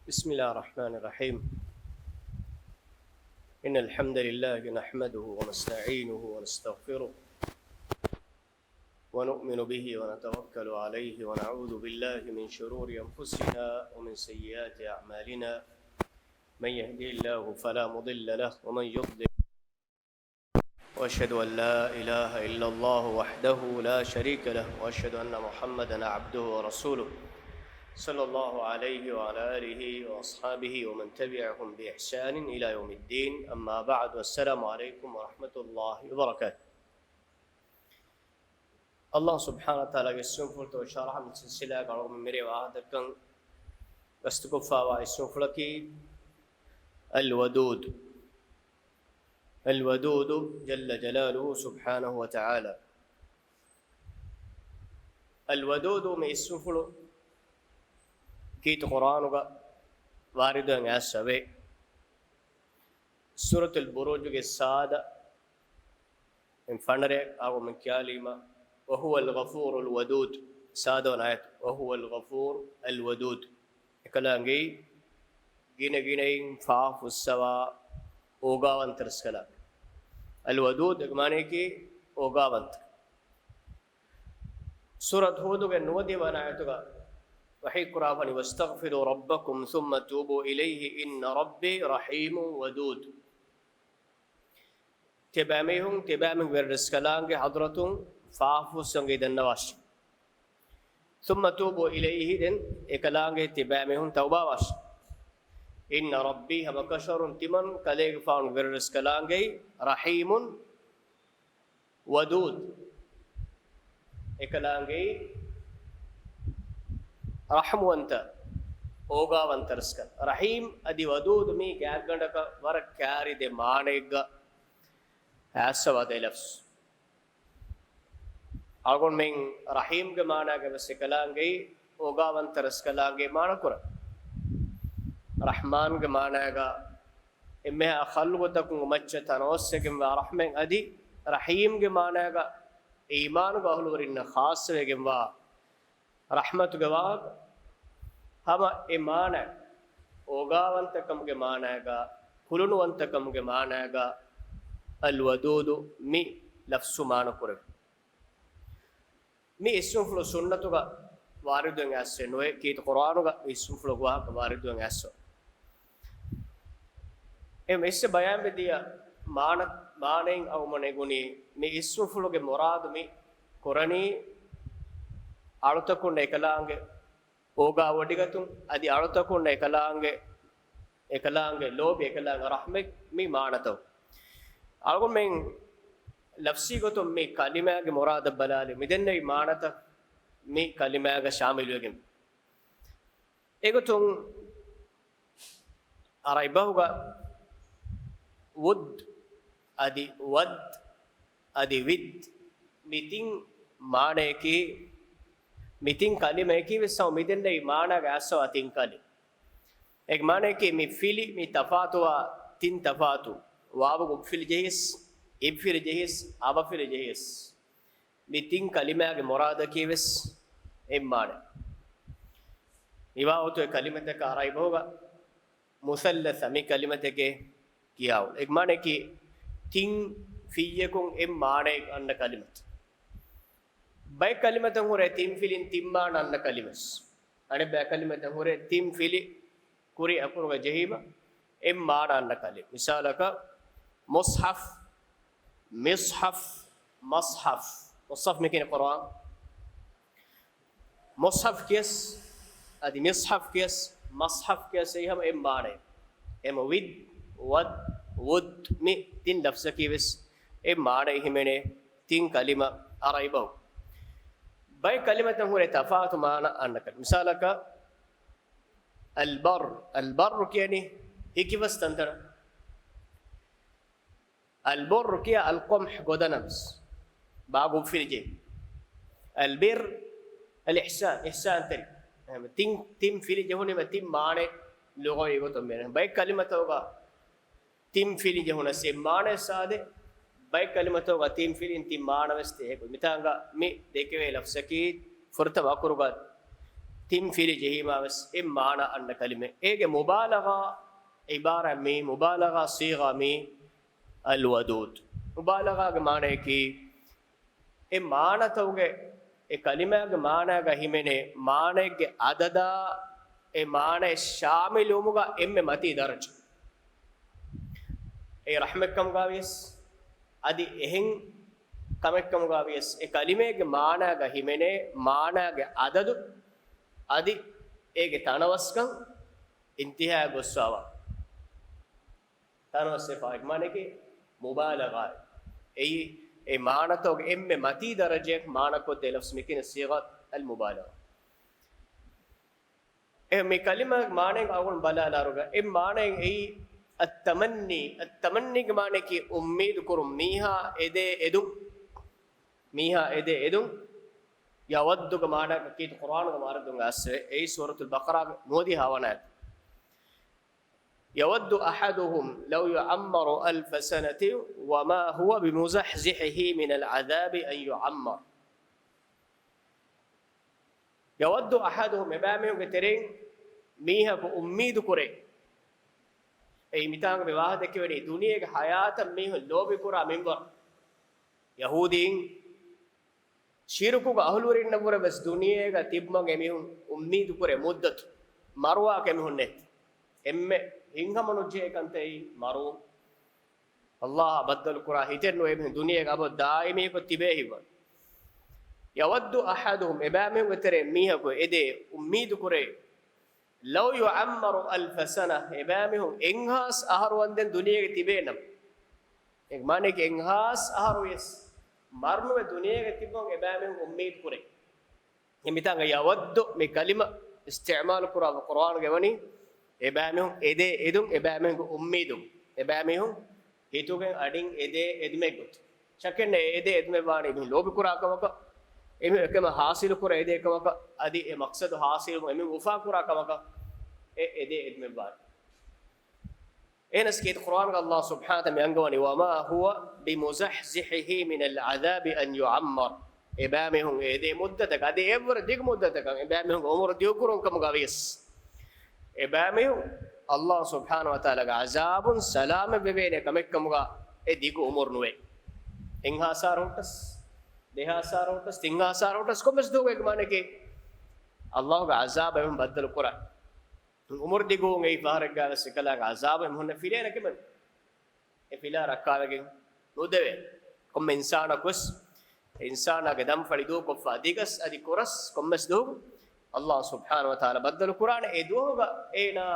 بسم الله الرحمن الرحيم. إن الحمد لله نحمده ونستعينه ونستغفره ونؤمن به ونتوكل عليه ونعوذ بالله من شرور أنفسنا ومن سيئات أعمالنا. من يهدي الله فلا مضل له ومن يضلل. وأشهد أن لا إله إلا الله وحده لا شريك له وأشهد أن محمدا عبده ورسوله صلى الله عليه وعلى آله وأصحابه ومن تبعهم بإحسان إلى يوم الدين. أما بعد، والسلام عليكم ورحمة الله وبركاته. الله سبحانه وتعالى اسم فلت وشرح من سلسلة قالوا من مري وعهدكم واستقفا واسم فلكي الودود. الودود جل جلاله سبحانه وتعالى. الودود من اسم فلو كيت قرآن وارد عسبه سورة البروج کے سادة من فنر أو من كلمة وهو الغفور الودود سادة نايت وهو الغفور الودود كلامي جينين فاف السوا اوغاوانتر سكلا الودود معنی کہ اوغاوانتر. سورة هود کے نودی بنایت کا وحي قرآن واستغفروا ربكم ثم توبوا إليه إن ربي رحيم ودود. تبامهم بالرسكلان حضرتهم فاعفوا سنجد النواش ثم توبوا إليه دن إكلان تبامهم توبة واش إن ربي هم كشر تمن كليغ فان بالرسكلان رحيم ودود إكلان رحم وانت اوغا وانترسك رحيم ادي ودود مي كاغندك ور كاري دي مانيغ اسوا دي لفظ اغون من رحيم کے معنی کے وسکلانگے اوغا وانترسکلانگے معنی کر رحمان کے معنی کا اما خلقتكم مچتنوسكم ورحمن ادي رحيم کے معنی کا ایمان کا اہلورن خاص وگم وا رحمت گواگ ہم ایمان ہے اوغاونتکم کے معنی گا کلنونتکم کے معنی گا الودود می لفظ معنی کرے می اسم فلو سنت گا واردن ایسے نوے کیت قرآن گا اسم فلو گوا واردن ایسے ایم اس سے بیان بھی دیا معنی او منے گنی می اسم فلو کے مراد می قرآنی අලුතකුන් එකලාංගේ ඕගා වඩිගතුන් අදි අලුතකුන් එකලාංගේ ලෝභ එකලාංග රහමෙක් මේ මානතෝ අලුගොන් මෙන් ලෆ්සි ගොතුන් මේ කලිමාගේ මුරාද බලාලි මිදෙන්නේ මානත මේ කලිමාගේ ශාමිල් වෙගෙන් ඒගොතුන් අරයිබහුගා වුද් අදි වද් අදි විද් මිතින් මානේකී මිතින් කලිම එකීවසව මිදෙන්නේ මානග ඇසව අතින් කලි එක මානේකී මි ෆිලි මි තෆාතුවා තින් තෆාතු වාව ගුෆිල් ජෙහිස් ඉබ්ෆිල් ජෙහිස් අබෆිල් ජෙහිස් මිතින් කලිමගේ මොරාද කීවස් එම් මාන නිවාවතු කලිමතක අරයිබෝග මුසල්ලස මි කලිමතක කියාව එක මානේකී තින් ෆියකුන් එම් මානේ අන්න කලිමත باي كلمة هوري تيم فيلين تيمان أن كلمة أنا باي كلمة هوري تيم فيلي كوري أكون جهيمة إمان أن كلمة مثالك مصحف مصحف مصحف مصحف مكين القرآن مصحف كيس أدي مصحف كيس مصحف كيس هم إمان إم ود ود ود مي تين لفظ كيس إمان همني تين كلمة أرايبه باي كلمة هو تفاعل معنا أنك مثالك البر البر يعني هيك بس تندر البر كيا القمح قدنمس باقو في الجي البر الإحسان إحسان تري تيم في الجي هون ما تيم معنى لغة يقولون بينه باي كلمة هو تيم في الجي هون سي معنى ساده باي كلمة واتيم في الانتي معنى وستيه مثلاً مي ديكوي لفظكي فرت واكروغا تيم فيري جهيما بس إم معنى أن كلمة إيه مبالغة عبارة مي مبالغة صيغة مي الودود مبالغة معنى كي إم معنى توجه كلمة معنى كهيمنه معنى عددا معنى شامل يومها إم متي درج رحمكم قابيس أدي إهين كمكم قابيس كلمة معنى كهيمنه معنى عدد أدي إيه تناوسكم انتهاء قصوا تناوس فايق معنى كي مبالغة أي معنى تو إم متي درجة معنى كو تلفظ مكين الصيغة المبالغة مي كلمة معنى أقول بلا لارجع إم معنى أي التمني معنى كي أميد كرم ميها إدى إدم يود كمانا كيت القرآن كمارا دونغ أسر أي سورة البقرة مودي هاونات يود أحدهم لو يعمر 1000 سنة وما هو بمزحزحه من العذاب أن يعمر يود أحدهم إمامهم كترين ميها كأميد كوري أي متان بواحد كوني دنيا حياة ميه لوبي كورا منبر يهودين شيركو أهلورين نبورة بس دنيا كتبما كميهم أميد كوري مدة مروى كميهم نت إم إنها منوجه كنتي مرو الله بدل كورا هيتر نو إم دنيا كابو دائمي كتبه هوا يود أحدهم إمامهم كترين ميه كو إدي أميد كوري لو يعمر 1000 سنة إمامهم إنهاس أهروندن دنيا كتبينم إجمانك إنهاس أهرويس مرنو الدنيا كتبهم إمامهم أميد كوري يمتان يود بكلمة استعمال القرآن كماني إمامهم إدي إدم إمامهم أميدهم إمامهم هيتوكن أدين إدي إدمجت شكل إدي إدمباني من لو بكرا كماك إمي كم حاصل كورا إدي كماك أدي مقصد حاصل إمي وفا كورا كماك إدي إدمبان إنس كيت القرآن الله سبحانه وتعالى ينقوني وما هو بمزحزحه من العذاب أن يعمر إمامهم إدي مدتك أدي إبر ديك مدتك إمامهم عمر ديوكرون كم قبيس إمامهم الله سبحانه وتعالى عذاب سلام ببينه كم إديك عمر نوي إنها ساروتس دها ساروتس تينها ساروتس كم بس دوغ إجمانه كي الله عذاب هم بدل القرآن عمر ديكو غي فارق قال سكلا عذاب هم هن فيلين كمان فيلا ركالين نودة كم إنسان أكوس إنسان أقدم فريدو كفاديكس أدي كورس كم بس دوغ الله سبحانه وتعالى بدل القرآن إدوه إينا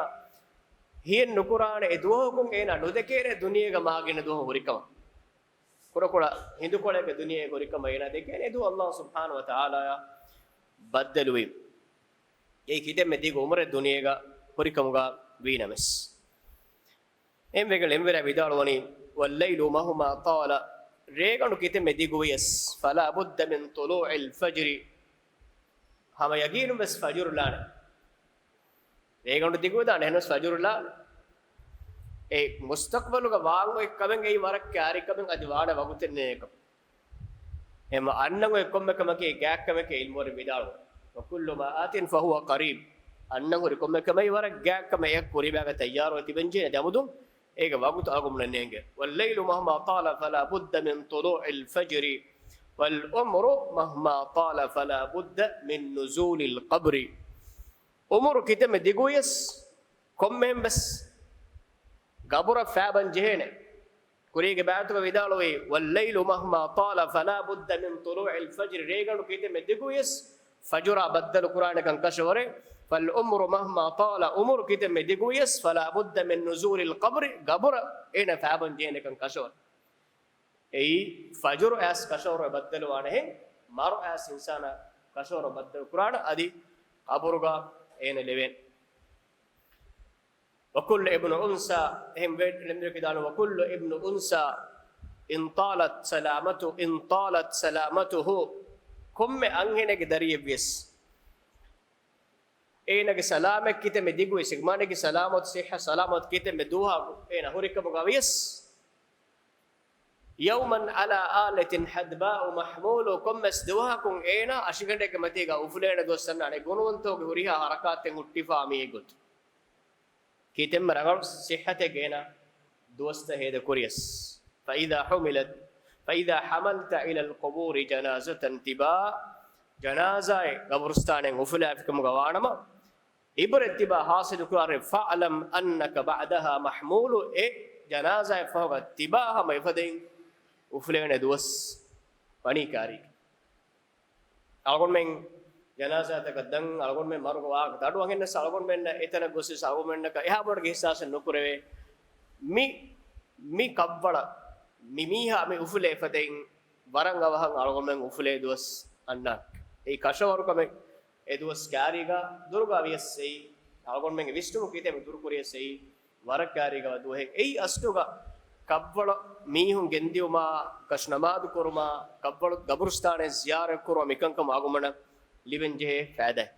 هي النقرآن إدوه كم إينا نودة كير الدنيا كماغين إدوه هوريكما كورا كورا هندو كورا كدنيا هوريكما إينا دكين إدوه الله سبحانه وتعالى بدلوي إيه كده مديك عمر الدنيا كا هوريكما وينامس إم بيقول إم بيرا بيداروني والليل مهما طال ريغانو كده مديك ويس فلا بد من طلوع الفجر هم يقينون بس فجر لانا ريغانو ديكو دا نهنس فجر لانا إيه مستقبل کا واغو ایک کبن گئی ورک کاری کبن ادوانا وگتنے کم එම අන්නගො එක්කොම්මකමකේ ගෑක්කමකේ ඉල්මෝර විදාලු وكل ما آت فهو قريب අන්නගො එක්කොම්මකමයි වර ගෑක්කම එක කුරිබාග තයාරෝ තිබෙන්ජේ දමුදුම් ඒක වගුත අගුම් නන්නේගේ والليل مهما طال فلا بد من طلوع الفجر والعمر مهما طال فلا بد من نزول القبر عمر كتم ديغويس كومم بس قبر فابن جهنه كوريغ بعتو ويدالوي والليل مهما طال فلا بد من طلوع الفجر ريغن كيتم ديغويس فجر بدل القران كان كشوره فالعمر مهما طال عمر كيتم ديغويس فلا بد من نزول القبر قبر اين فابن جهنه كان كشور اي فجر اس كشور بدل وانه مر اس انسان كشور بدل القران ادي قبرغا اين لوين وكل ابن أنثى هم لمدرك وكل ابن أنثى إن طالت سلامته كم أنهنك دريبيس إنك سلامك كده مديجو يسمانك سلامت صحة سلامت كده مدوها إن هوريك مغاويس يوما على آلة حدباء محمول كمس دواكم اينا اشغندك متيغا وفلين دوسنا نغونونتو غوريها حركات غوتيفا ميغوت كيتم رغل صحته اينا دوست هيدا كوريس فإذا حملت إلى القبور جنازة تبا جنازة قبرستان وفلا فيكم غوانما إبر اتباع حاصل كار فعلم أنك بعدها محمول جنازة فوق اتباعها ما يفدين وفلين دوس بني كاري أقول من جنازة تقدم أقول من مرغوا تادو أنغن أقول من إتنا غوسي أقول من كإها برغ إحساس نكره مي كبر ميها مي وفلي فدين بران غوهان أقول من وفلي دوس أنك أي كاشور كم دوس كاريغا درغا ويسي أقول من ويستو كيته دور كوريسي ورق كاريغا دوه أي أستوغا كبر ميهم جنديوما كشنماد كورما كبر قبرستان زيارة كورما ميكانكم أقومنا لبنجه فادك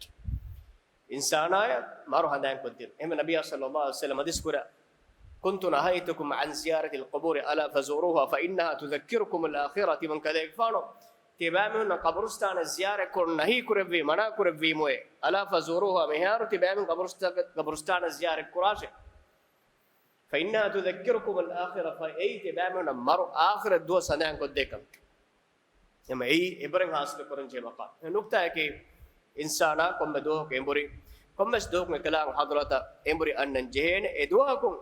إنسانا مارو هندان كنتير هم النبي صلى الله عليه وسلم حديث كورا كنت نهيتكم عن زيارة القبور ألا فزوروها فإنها تذكركم الآخرة من كذا يفعلوا تبامون قبرستان زيارة كور نهي كوربي منا كوربي موي ألا فزوروها مهار تبامون قبرستان زيارة كوراشه فإنها تذكركم الآخرة فأي تبامون مر آخر الدو سنة كدكم يوم أي إبراهيم حاصل كورن جي مقام النقطة هي كي إنسانا كم بدوه كإمبري كم بس دوه مكلام حضرة إمبري أن نجهين إدواكم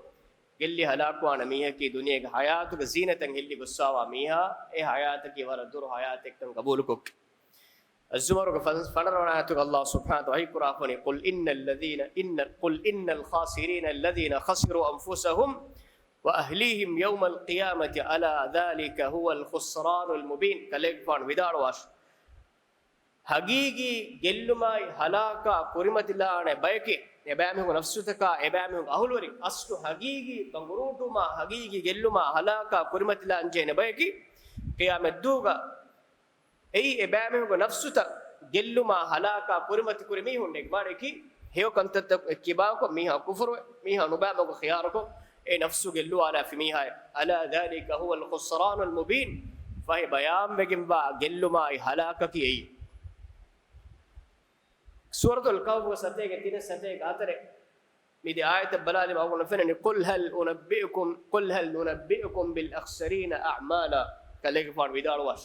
قلي هلاكوا أنا ميها كي دنيا حياتك زينة اللي قصوا ميها إيه حياتك وردور حياتك تنقبولك الزمر فنرونات الله سبحانه وتعالى كرافني قل إن الخاسرين الذين خسروا أنفسهم وأهليهم يوم القيامة ألا ذلك هو الخسران المبين كليفان ودار واش حقيقي جلما هلاكا كريمة الله أنا بايكي إبامه نفسك إبامه أهلوري أصل حقيقي بنغروتما حقيقي جلما هلاكا كريمة الله أنجين بايكي قيامة دوغا أي إبامه نفسك جلما هلاكا كريمة كريمي هون نجماركي هيو كنت كباكو ميها كفر ميها نبامه خياركو أي نفسه جلوا على في ميها ألا ذلك هو الخسران المبين فهي بيان بجنبا جلما هلاكا كي أي سورة الكهف وستيك تين ستيك آتره ميدي آية بلالي ما أقول فينا قل هل ننبئكم بالأخسرين أعمالا كليك فان بدار واش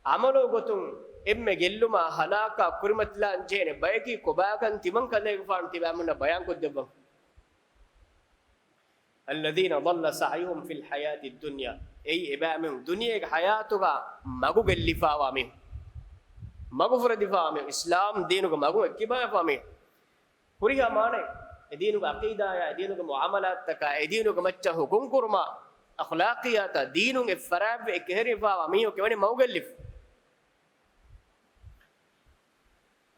عملوا قطن إما جلما هلاكا كرمت لان جين بايكي كوباكا تمن كليك فان تبامنا بيان كدبا الذين ضل سعيهم في الحياة الدنيا أي إبامهم دنيا حياتك ماكو جلفا وامين ماكو فرد فامي إسلام دينك ماكو كباية فامي كوريها مانه دينك عقيدة يا دينك معاملات تكا دينك متى حكم كرما أخلاقيات دينك فراب إكهري فامي وكمان موجلف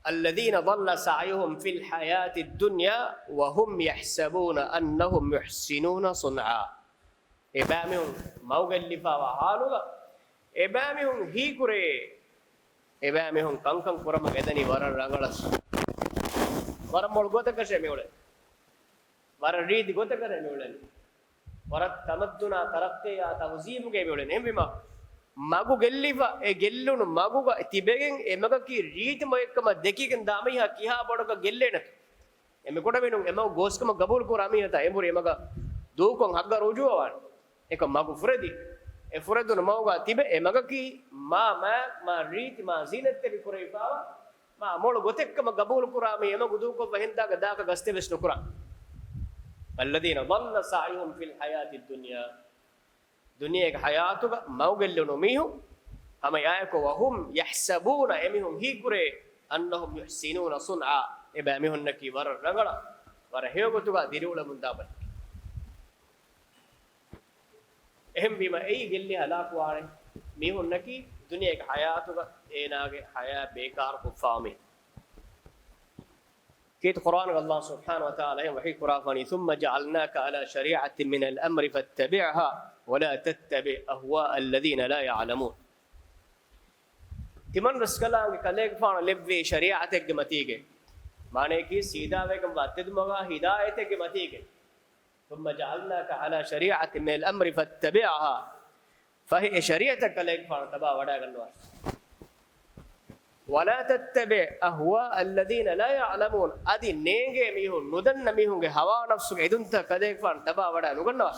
الذين ضل سعيهم في الحياة الدنيا وهم يحسبون أنهم يحسنون صنعا إبامهم موجلفا وحالوا إبامهم هي كوري إبامهم كان كورما كذاني وارا رانغلاس وارا مولغوتا كشة ميوله وارا ريد غوتا كره ميوله وارا تمدنا ترقي يا توزيم كي ميوله نهم بما ماغو جلّيفا جلّون ماغو تيبعين إمّا كي ريد ما يكما دكي كن دامي ها كيها بڑا كا جلّينا إمّا كودا مينون إمّا غوس كما قبول كورامي هتا إمّور إمّا كا دو كون حقا روجو أوان إكما ماغو فردي فرد نماوغا تيبه إمّا كي ما ريد ما زينة تبي كوريفا ما مول غوتك كما قبول كورامي إمّا غدو كو فهندا كدا كا غستي بس نكورا الذين ضل سعيهم في الحياة الدنيا دنيا حياتك موجل نميهم أما يأكل وهم يحسبون أمهم هيكوري أنهم يحسنون صنعا إبامهم نكي ور رغلا ور هيوغتوغا ديرولا مندابل එහෙම බීම එයි ගෙල්ලි හලාක් වාරේ මීහුන් නැකි දුනියක හයාතුක ඒනාගේ හයා බේකාර කුෆාමි كيت قرآن الله سبحانه وتعالى وحي قرافني ثم جعلناك على شريعة من الأمر فاتبعها ولا تتبع أهواء الذين لا يعلمون تمن رسكلانگ كليك فان لبي شريعتك متيگه معنی کی سیدھا ویکم واتد مگا ہدایتك متيگه ثم جعلناك على شريعة من الأمر فاتبعها فهي شريعتك لك فانتبه ودا غنوا ولا تتبع أهواء الذين لا يعلمون أدي نيجي ميهون ندن ميهون هوا نفسك إدنت كذلك فانتبه ودا نغنوا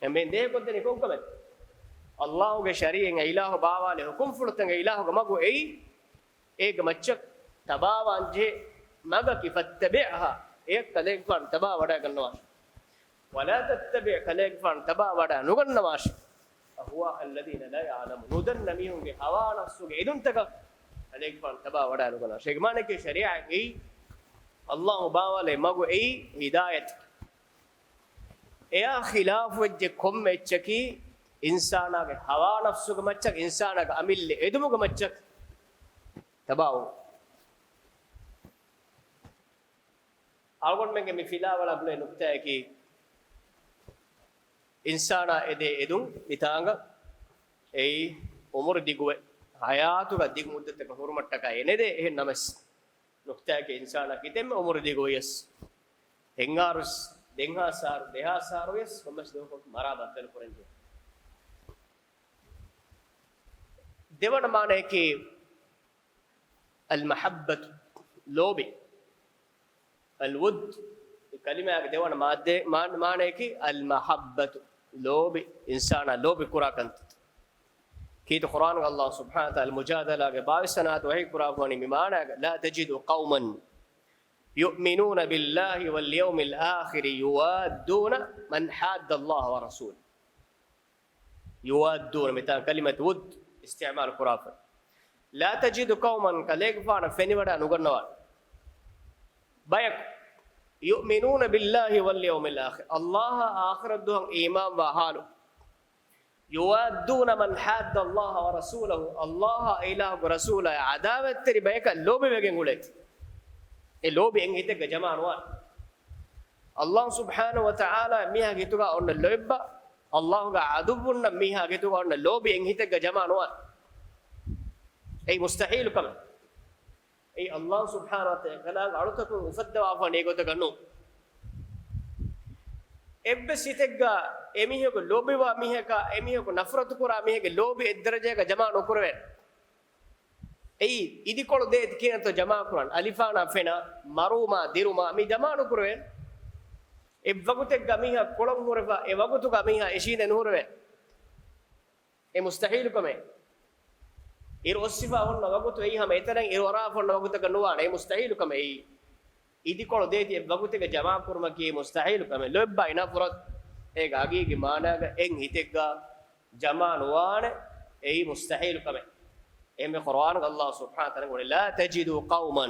من ده كنت نكون كمان الله كشريعة إله باوا له حكم فرتن إله كماكو إيه كمتشك تبا وانجه ماذا كفتبعها إيه كذلك فانتبه ودا غنوا ولا تتبع كذلك فانتبه ودا نغنوا أهواء الذين لا يعلمون ندن ميهم هوا نفسك إذن تك عليك فانتبه ودا نغنوا شيء ما نك شريعة الله باوا ماغو هداية يا خلاف وجه كم مچكي إنسانا کے هوا نفسك مچك إنسانا کے أميل إدمك مچك تباو أقول منك مثلا ولا بلا نقطة كي إنسانا إدي إدم نتاعنا أي عمر ديكوه حياته قديك مدة كهور متكا إنده إيه نمس نقطة كي إنسانا كتيم عمر ديكوه يس هنگارس دهها سار يس كمس دوكو مرا بدل كورنجي ديوان معنى كي المحبة لوبي الود كلمة ديوان معنى كي المحبة لوبي إنسان لوبي كرا كنت كي القرآن الله سبحانه وتعالى المجادلة بعض السنوات وهي كرا كوني بمعنى لا تجد قوما يؤمنون بالله واليوم الآخر يوادون من حاد الله ورسوله يوادون مثال كلمة ود استعمال القرآن لا تجد قوما كليك فانا فيني ودا نغنوا بايك يؤمنون بالله واليوم الآخر الله آخر الدهم إيمان وحاله يوادون من حاد الله ورسوله الله إله ورسوله عداوة تري بايك اللوبي بيجن قلت اللوبي إن هيتك جماعة نوان الله سبحانه وتعالى ميها كتوغا أن اللوبة الله عدوبنا ميها كتوغا أن اللوبي إن هيتك جماعة نوان أي مستحيل كمان أي الله سبحانه وتعالى أردتكم مفدوا عفوا إيجو تكنو إبسيتكا أميه كو لوبي واميه كا أميه كو نفرت كورا أميه كو لوبي الدرجة كجماعة نكروين أي إدي كل ده كنا تو جماعة كوران ألفانا فينا ماروما ديروما أمي جماعة نكروين إبوقتك أميه كلام نورفا إبوقتك أميه إشين نورفين أي مستحيل كمان إيروسيفا هون نوعكتو أيه هم إترين إيروراف هون نوعكتو كنوان أي مستحيل كمان أي إدي كل ده تي بقولتك جماعة كورما كي مستحيل كمان لو باينا فرط إيه عاقي كمانا إن هيتك جماعة نوان أي مستحيل كمان إيه من القرآن الله سبحانه وتعالى يقول لا تجدوا قوما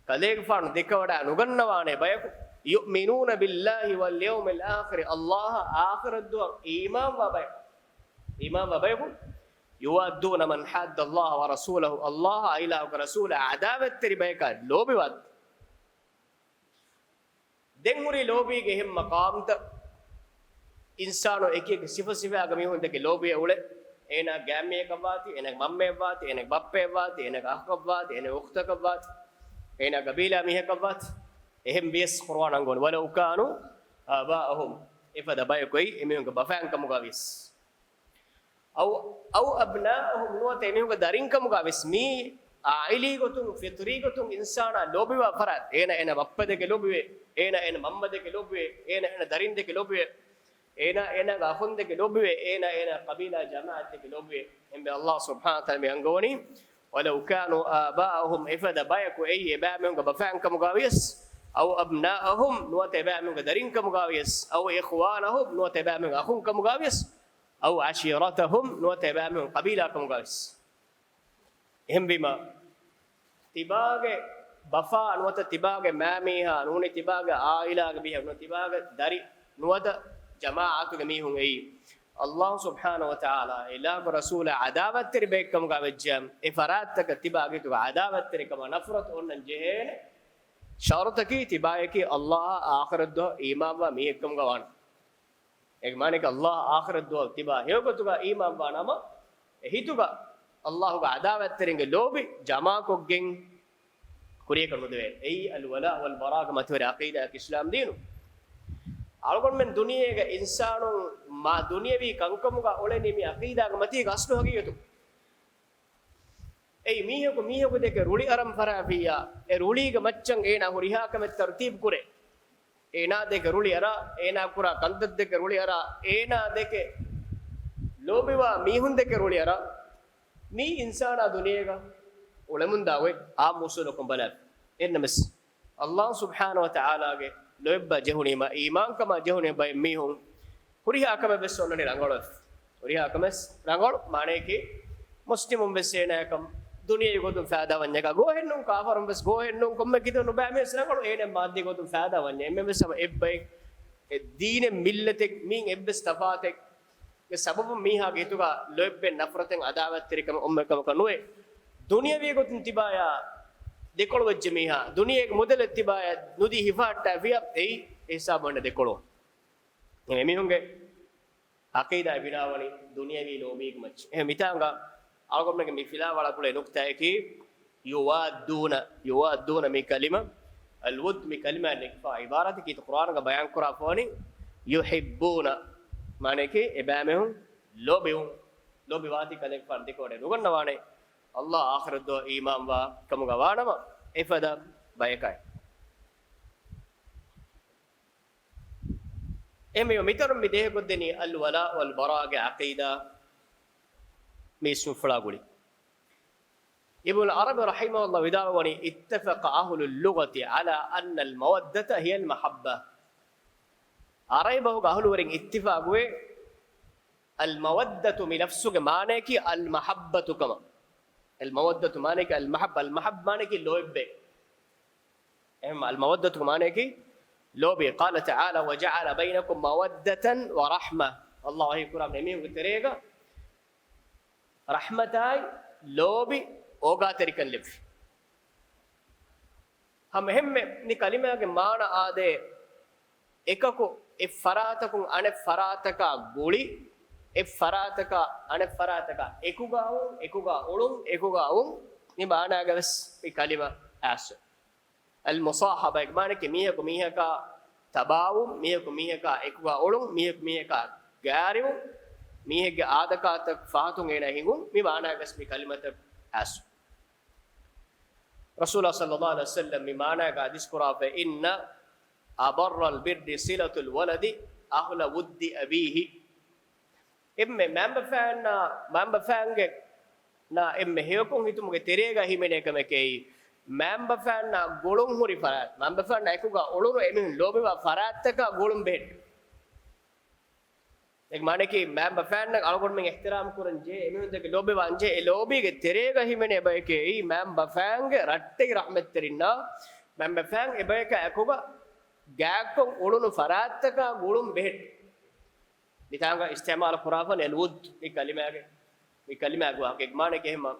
كليك فان ذكرنا نغنوانه بيك يؤمنون بالله واليوم الآخر الله آخر الدور إيمان وبيك يوادون من حاد الله ورسوله الله إله ورسوله عداوة تربيك لوبي واد دعوري لوبي كهم مقام تا إنسانو إكيك صفة أغمي هون تك لوبي أولى إنا جامعة كباتي إنا مامة كباتي إنا بابة كباتي إنا أخ كباتي إنا أخت كباتي إنا قبيلة ميه كباتي إهم بيس قرآن عنقون ولو كانوا آباءهم إفدا بايكوي إميون كبافان كمقابيس أو أبناءهم نوات إميهم كدارين كمقابيس مي عائلي كتوم فطري كتوم إنسان لوبي وفرات إنا بابة دك لوبي إنا مامة دك لوبي إنا دارين دك لوبي إنا غافون دك لوبي إنا قبيلة جماعة دك لوبي إن الله سبحانه وتعالى ينقوني ولو كانوا آباءهم إفدا بايكو أي إباءهم كبافان كمقابيس أو أبناءهم نوات إباءهم كدارين كمقابيس أو إخوانهم نوات إباءهم أخون كمقابيس أو عشيرتهم نوات إباءهم قبيلة كمقابيس هم بما تباغ بفا نوات تباغ ماميها نون تباغ عائلة بها نوات تباغ داري نوات جماعة كميهم أي الله سبحانه وتعالى إله ورسول عداوة تربيك كمقابل جام إفرادتك تباغ عداوة تربيك نفرت أن الجهين شرطك تباغك الله آخر الدعاء إمام وميكم قوان إجمانك الله آخر الدعاء تباغ هيوكتك إمام وانما هيتك الله عداوة تربيك لوبي جماعة كوجين kuriya kanude ei al wala wal bara ga matwara aqida ak islam dinu algon men duniyega insanun ma duniyawi kankamuga oleni mi aqida ga mati ga aslu hagiyatu ei miheku deke ruli aram farafiya e ruli ga maccan ena huriha kam tartib kure ena deke ruli ara ena kura kandad deke ruli ara ena deke lobiwa mihun deke ruli ara mi insana duniyega ulemunda we a musulo kombala ennamis allah subhanahu wa ta'ala ge loibba jehuni ma iman kama jehuni bay mihun huriha kama besonnani rangolo huriha kamas rangol mane ki muslimum besena kam duniya godum faada wanyaka go hennum kafarum bes go hennum komme kidonu ba me srangol ene maddi godum faada wanye emme sama ebbay e dine millatek min ebbes tafatek ke sababu miha getuga loibbe nafraten adawat tirikam umme kam kanwe duniya wi godum tibaya dekol wajje miha duniya ek model tibaya nudi hifatta fiya ei hisabonde dekolo emi hunge aqida binawani duniya wi lobi gmach e mitanga algomnege mi fila wala kule nukta eki yuwadduna mi kalima alwud mi kalima nikfa ibarati ki qur'an ga bayan kura foni yuhibbuna mane ki ebamehun lobi wati kanek far dekode nugannawane allah akhirat do iman wa kamuga wanama ifada bayakai emi mitarum mi dehe goddeni al wala wal bara ga aqida ميسم فلاغولي ابن العربي رحمه الله وداوني اتفق أهل اللغة على أن المودة هي المحبة عربه أهل ورين اتفاقوا المودة من نفسه معنى كي المحبة كما المودة معنى كي المحبة معنى كي لوب اما المودة معنى كي لوب قال تعالى وجعل بينكم مودة ورحمة الله يكرم نميه وتريقا rahmatai lobi oga terikan levi ham hemme ni kalimage maana ade ekako e faratakun ane farataka guli e farataka ane farataka ekuga ulum ni maana gas e kalima as al musahaba maana ke miha ka tabawu miha ka ekuga ulum miha ka gariu mihege adakatak fahatun ena hingum mi maana gasmi kalimata as rasulullah sallallahu alaihi wasallam mi maana ga hadis qura fa inna abarra al birri silatul waladi ahla wuddi abihi emme mamba fange na emme hekon hitumuge terega himene kamekei mamba fanna golum huri farat mamba fanna ekuga oluru emin lobiwa farattaka golum bet ek mane ki mamba fan nak algon men ihtiram kuran je emen de lobe wanje e lobe ge terega himene bayke ei mamba fan ge ratte rahmat terinna mamba fan e bayka akuga gaakon ulunu farattaka gulum behet ditanga istimal qurafan alwud e kalima ga ek mane ke hema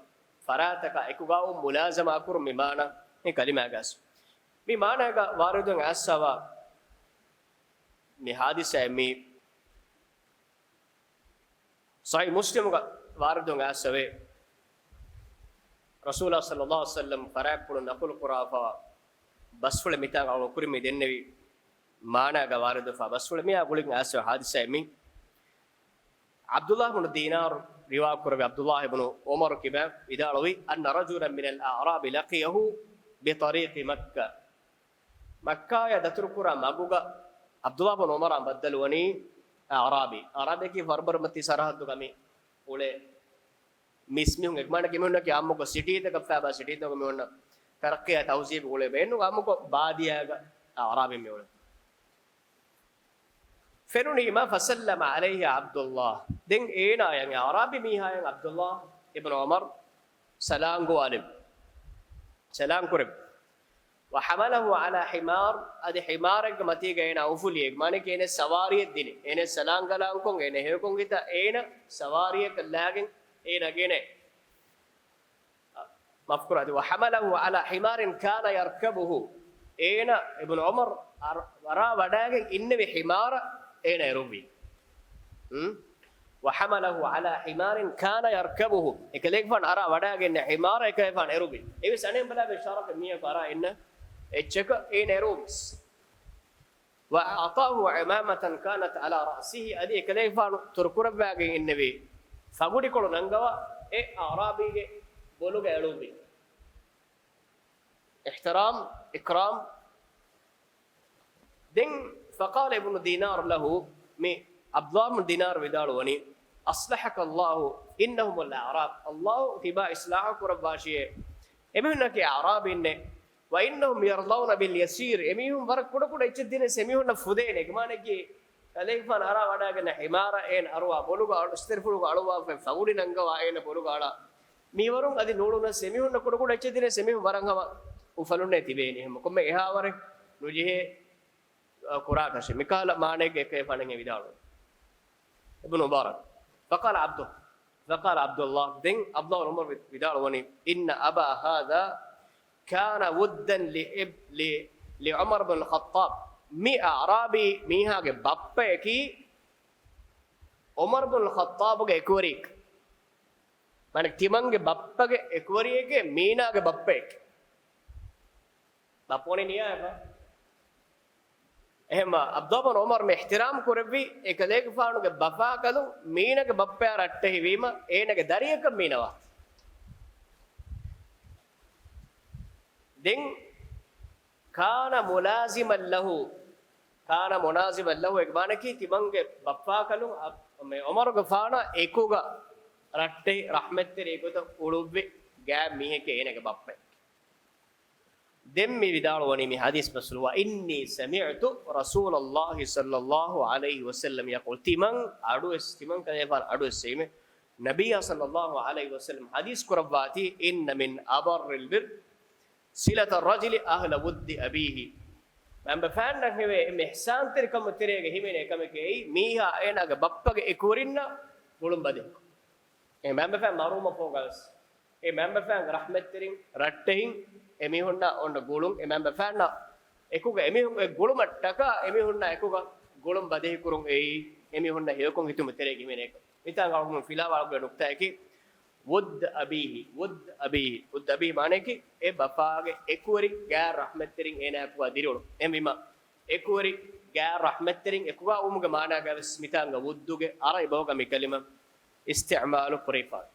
farattaka akuga mulazama akur mi mana e kalima gas mi mana ga warudun asawa mi hadisa mi Sahih Muslim ga waradun asave Rasulullah sallallahu alaihi wasallam faraqul naqul qurafa basfule mitanga okurimi dennevi maana ga waradu fa basfule miya gulin asave hadisa mi Abdullah ibn Dinar riwa kurbi Abdullah ibn Umar kiba idalawi anna rajulan min al-a'rab laqiyahu bi tariq Makkah ya datrukura maguga Abdullah ibn Umar badalwani Arabi ki barbar mati sarahadu kami ule mismiung ekmana kimuna ki ammo ko city te ka fa city te ko meonna karakya tawzib ule benu ammo ko baadiya ga Arabi me ule feruni ma fasallama alayhi Abdullah den ena yang Arabi miha yang Abdullah ibn Umar salam go alim salam kurib وحمله على حمار ادي حمارك متي گينا اوفلي معنی کene سواری دين ene سلانگلان کو ene he ko gita ena سواری کلاگن ena gene مذكور ادي وحمله على حمار كان يركبه ena ابن عمر ورا وداگن انوي حمار ena روبي وحمله على حمار كان يركبه إكليك فان أرى وداعن حمار إكليك فان إروبي إيه سنين بلا بشارة مية فارا إن إتشك إن إروبس وأعطاه عمامة كانت على رأسه أدي إكليك فان تركور باعين النبي فقولي كلو نعوا إيه أعرابي بولو إروبي احترام إكرام دين فقال ابن دينار له مي عبد الله بن دينار بداروني أصلحك الله إنهم الأعراب الله تبا إصلاحك رباشيه إمهنك أعراب إنه وإنهم يرضون باليسير إمهم فرق كده كده يجدين سميهن فدين كمان يجي عليك فان أرى ودا كنا حمارة إن أروى بولوغا استرفلوغا أروى فقولي نعوا إن بولوغا أرى ميورون أدي نورنا سميهن كده كده يجدين سميهم فرقها وفلون تبيني هم كم إيها ورق نجيه قراءة شيء مكالا ما نيجي كيف أنا يبيدارون ابن مبارك فقال عبد الله دين عبد الله عمر بداروني إن أبا هذا كان ودا لعمر بن الخطاب مي أعرابي ميها بابكي عمر بن الخطاب كإكوريك مانك تيمانك بابك إكوريك مينا بابك بابوني نيا එහෙම අබ්දුල්ලා බන් උමර් මේ ඉහ්තිරාම් කරවි එකලේක ෆානුගේ බෆා කලු මීනගේ බප්පයා රට්ටේ හිවීම ඒනගේ දරියක මීනවා දෙන් කාන මුලාසිමන් ලහු එක බානකි තිමන්ගේ බප්පා කලු මේ උමර්ගේ ෆානා ඒකුගා රට්ටේ රහමත්තේ ඒකුත උළුබ්බේ ගෑ මීහකේ ඒනගේ බප්පේ دمي بدار ونيمي حديث بس وإني سمعت رسول الله صلى الله عليه وسلم يقول تيمان كذا أدوس سيمه نبي صلى الله عليه وسلم حديث كرباتي إن من أبر البر صلة الرجل أهل ود أبيه من بفعلنا هو محسان تركم تريه همينه كم كي ميها أنا جبابك إكورينا بقولم بدي من بفعل معروم فوقس من بفعل رحمة ترين رتين එමිහුන්න ඔන්න ගුළුම් එමෙන් බෆන්න එකුග එමිහුන් ඒ ගුළුමට්ටක එමිහුන්න එකුග ගුළුම් බදෙහි කුරුම් එයි එමිහුන්න හේකොන් හිතුම තෙරේ කිමෙන එක ඉතින් අගුම් ෆිලාවල් නුක්තා එකි වුද් අබීහි මානේ කි ඒ බපාගේ එකුවරි ගෑ රහමත් තෙරින් එනා කුවා දිරුණු එමිම එකුවරි ගෑ රහමත් තෙරින් එකුවා උමුගේ මානා ගවස් මිතංග වුද්දුගේ අරයි බෝග මිකලිම ඉස්තිමාලු කුරීෆා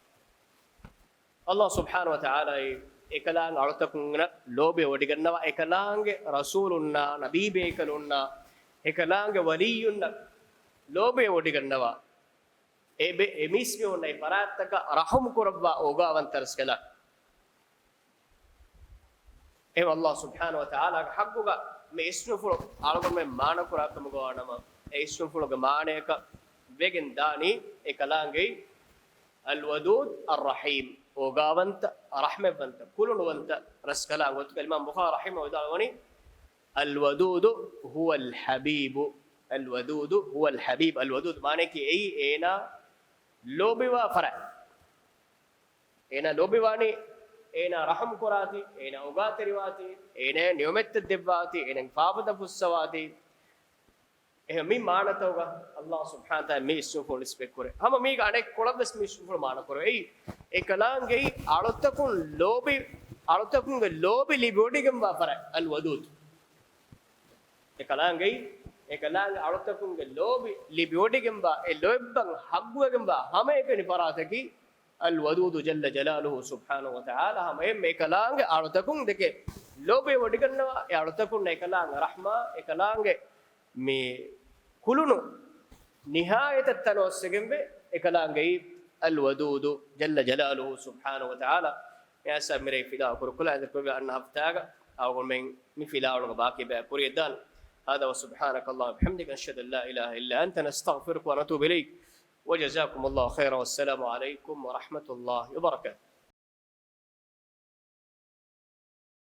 අල්ලාහ් සුබ්හානහු වතාලා එකලාංග අලතකුංගන ලෝභය වඩිගන්නවා එකලාංගේ රසූලුන්නා නබී බේකලුන්නා එකලාංගේ වලියුන්නා ලෝභය වඩිගන්නවා එමිස්මි උන්නයි පරාත්තක රහම් කුරබ්වා ඕගාවන්තරස් කළා ඒ අල්ලාහ් සුබ්හානහු වතාලා හග්ගුග මේ ඉස්නුෆුල ආලගොන් මේ මාන කුරාකම ගවනම ඒ ඉස්නුෆුලගේ මානයක වෙගෙන් දානි එකලාංගේ අල් වදූද් අර් රහීම් وقاونت رحمة بنت كلون وانت رسكلا وتك الإمام بخاري رحمه الله الودود هو الحبيب الودود معنى كي اينا لوبي وفرع اينا لوبي واني اينا رحم كراتي اينا اوغات رواتي اينا نيومت الدباتي اينا فابد فسواتي مي මානතෝගා අල්ලාහ් සුබ්හානහු තාලා මේ ඉස්නුෆුල් ස්පෙක් කරේ හැම මේක අනෙක් කොළඹස් මේ ඉස්නුෆුල් මාන කරේ ඒ එකලාංගේ අලොත්තකුන්ගේ ලෝබි ලිබෝඩිගම් වාපර අල් වදූද් එකලාංගේ අලොත්තකුන්ගේ ලෝබි ලිබෝඩිගම් වා ඒ ලොබ්බන් හග්ගුවගම් වා හැම එකනි පරාතකි අල් වදූද් ජල්ල ජලාලුහු සුබ්හානහු වතාලා හැම මේ එකලාංගේ අලොත්තකුන් දෙකේ ලෝබි වඩිගන්නවා ඒ අලොත්තකුන් එකලාංගේ රහ්මා එකලාංගේ මේ කුළුණු නිහායත තනොස්සගෙම්බේ එකලාංගේ අල් වදූද් ජල්ල ජලාලුහු සුබ්හානහු වතාලා يا سامري فيلا كل هذا كل أن هفتاجا أو من فيلا ولا باقي بقرية دان هذا وسبحانك الله وبحمدك أشهد أن لا إله إلا أنت نستغفرك ونتوب إليك وجزاكم الله خيرا والسلام عليكم ورحمة الله وبركاته.